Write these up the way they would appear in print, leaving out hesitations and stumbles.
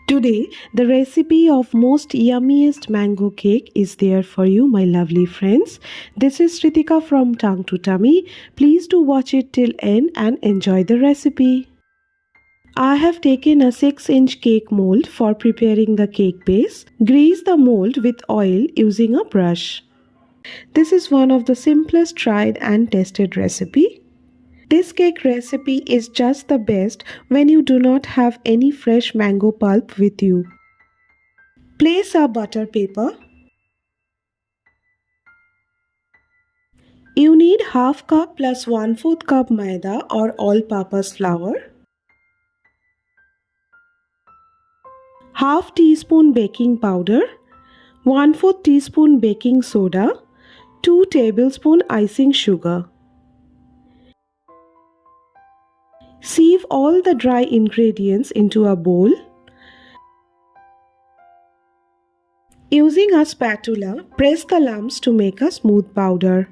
Today, the recipe of most yummiest mango cake is there for you, my lovely friends. This is Ritika from Tongue to Tummy. Please do watch it till end and enjoy the recipe. I have taken a 6-inch cake mold for preparing the cake base. Grease the mold with oil using a brush. This is one of the simplest tried and tested recipe. This cake recipe is just the best when you do not have any fresh mango pulp with you. Place a butter paper. You need half cup plus 1/4 cup maida or all-purpose flour, half teaspoon baking powder, 1/4 teaspoon baking soda, 2 tablespoon icing sugar. Sieve all the dry ingredients into a bowl. Using a spatula, press the lumps to make a smooth powder.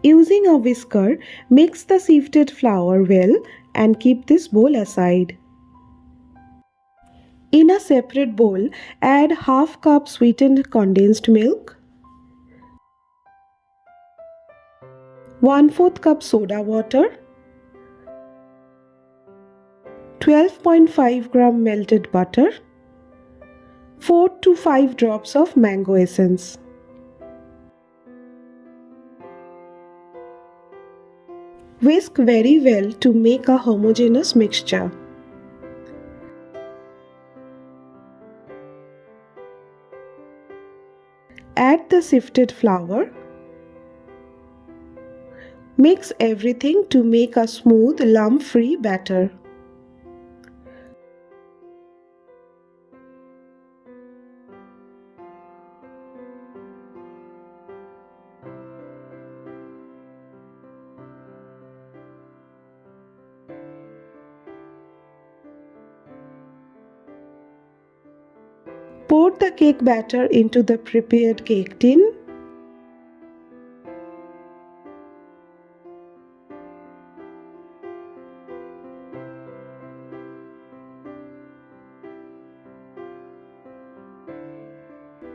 Using a whisker, mix the sifted flour well and keep this bowl aside. In a separate bowl, add half cup sweetened condensed milk, 1/4 cup soda water, 12.5 gram melted butter, 4 to 5 drops of mango essence. Whisk very well to make a homogeneous mixture. Add the sifted flour. Mix everything to make a smooth, lump-free batter. Pour the cake batter into the prepared cake tin.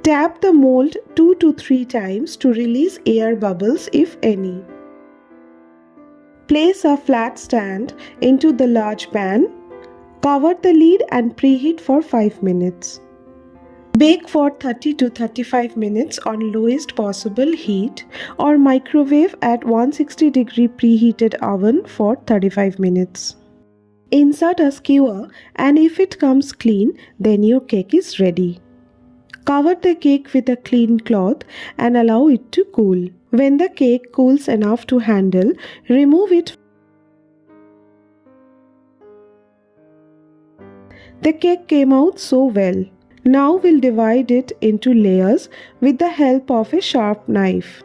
Tap the mold 2 to 3 times to release air bubbles if any. Place a flat stand into the large pan. Cover the lid and preheat for 5 minutes. Bake for 30 to 35 minutes on lowest possible heat or microwave at 160-degree preheated oven for 35 minutes. Insert a skewer and if it comes clean, then your cake is ready. Cover the cake with a clean cloth and allow it to cool. When the cake cools enough to handle, remove it. The cake came out so well. Now we'll divide it into layers with the help of a sharp knife.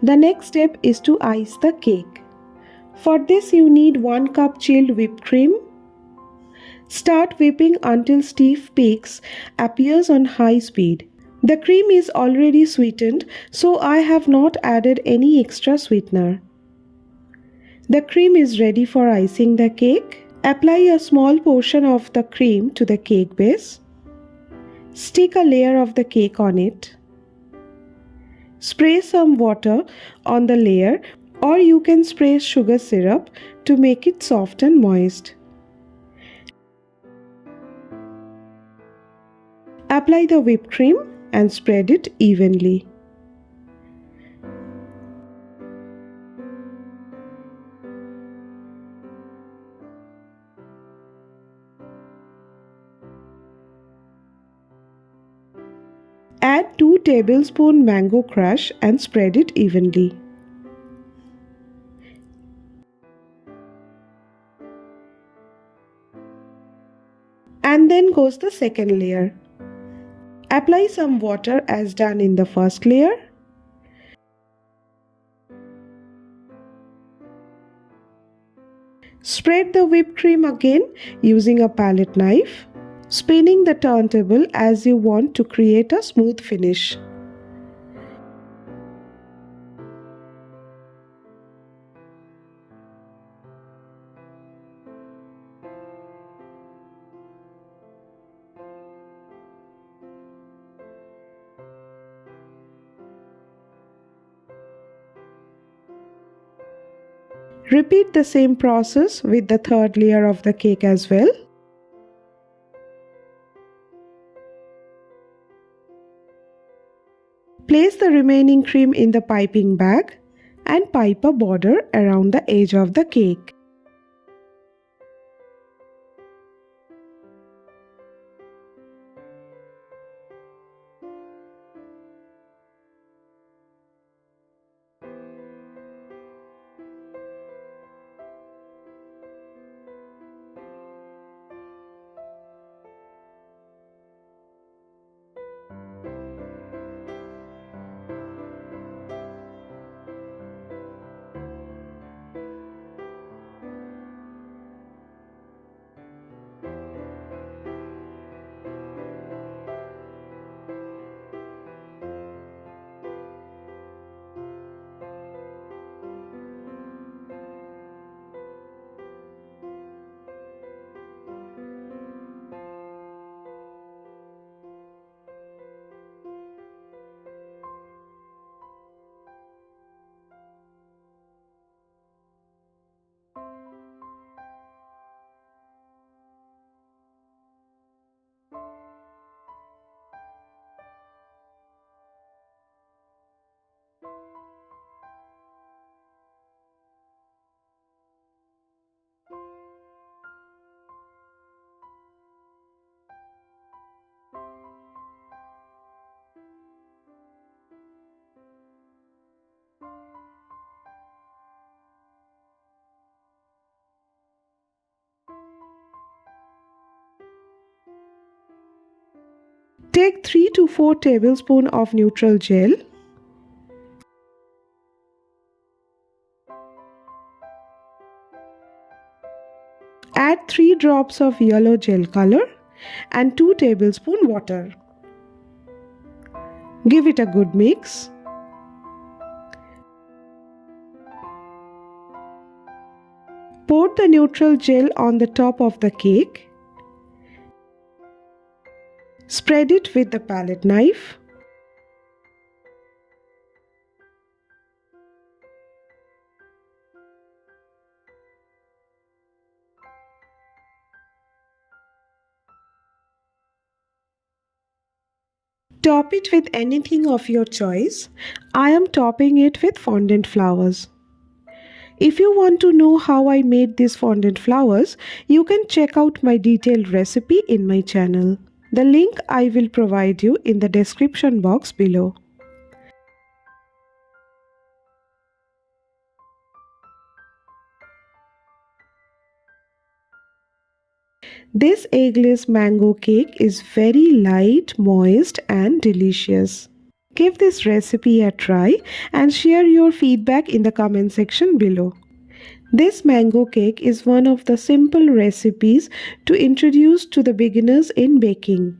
The next step is to ice the cake. For this you need 1 cup chilled whipped cream. Start whipping until stiff peaks appears on high speed. The cream is already sweetened, so I have not added any extra sweetener. The cream is ready for icing the cake. Apply a small portion of the cream to the cake base. Stick a layer of the cake on it. Spray some water on the layer or you can spray sugar syrup to make it soft and moist. Apply the whipped cream and spread it evenly. Add 2 tablespoons mango crush and spread it evenly. And then goes the second layer. Apply some water as done in the first layer. Spread the whipped cream again using a palette knife, spinning the turntable as you want to create a smooth finish. Repeat the same process with the third layer of the cake as well. Place the remaining cream in the piping bag and pipe a border around the edge of the cake. Take 3 to 4 tablespoons of neutral gel. Add 3 drops of yellow gel color and 2 tablespoons water. Give it a good mix. Pour the neutral gel on the top of the cake. Spread it with the palette knife. Top it with anything of your choice. I am topping it with fondant flowers. If you want to know how I made these fondant flowers, you can check out my detailed recipe in my channel. The link I will provide you in the description box below. This eggless mango cake is very light, moist and delicious. Give this recipe a try and share your feedback in the comment section below. This mango cake is one of the simple recipes to introduce to the beginners in baking.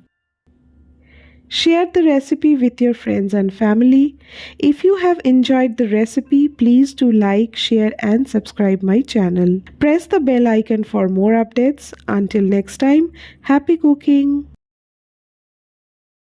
Share the recipe with your friends and family. If you have enjoyed the recipe, please do like, share and subscribe my channel. Press the bell icon for more updates. Until next time, happy cooking!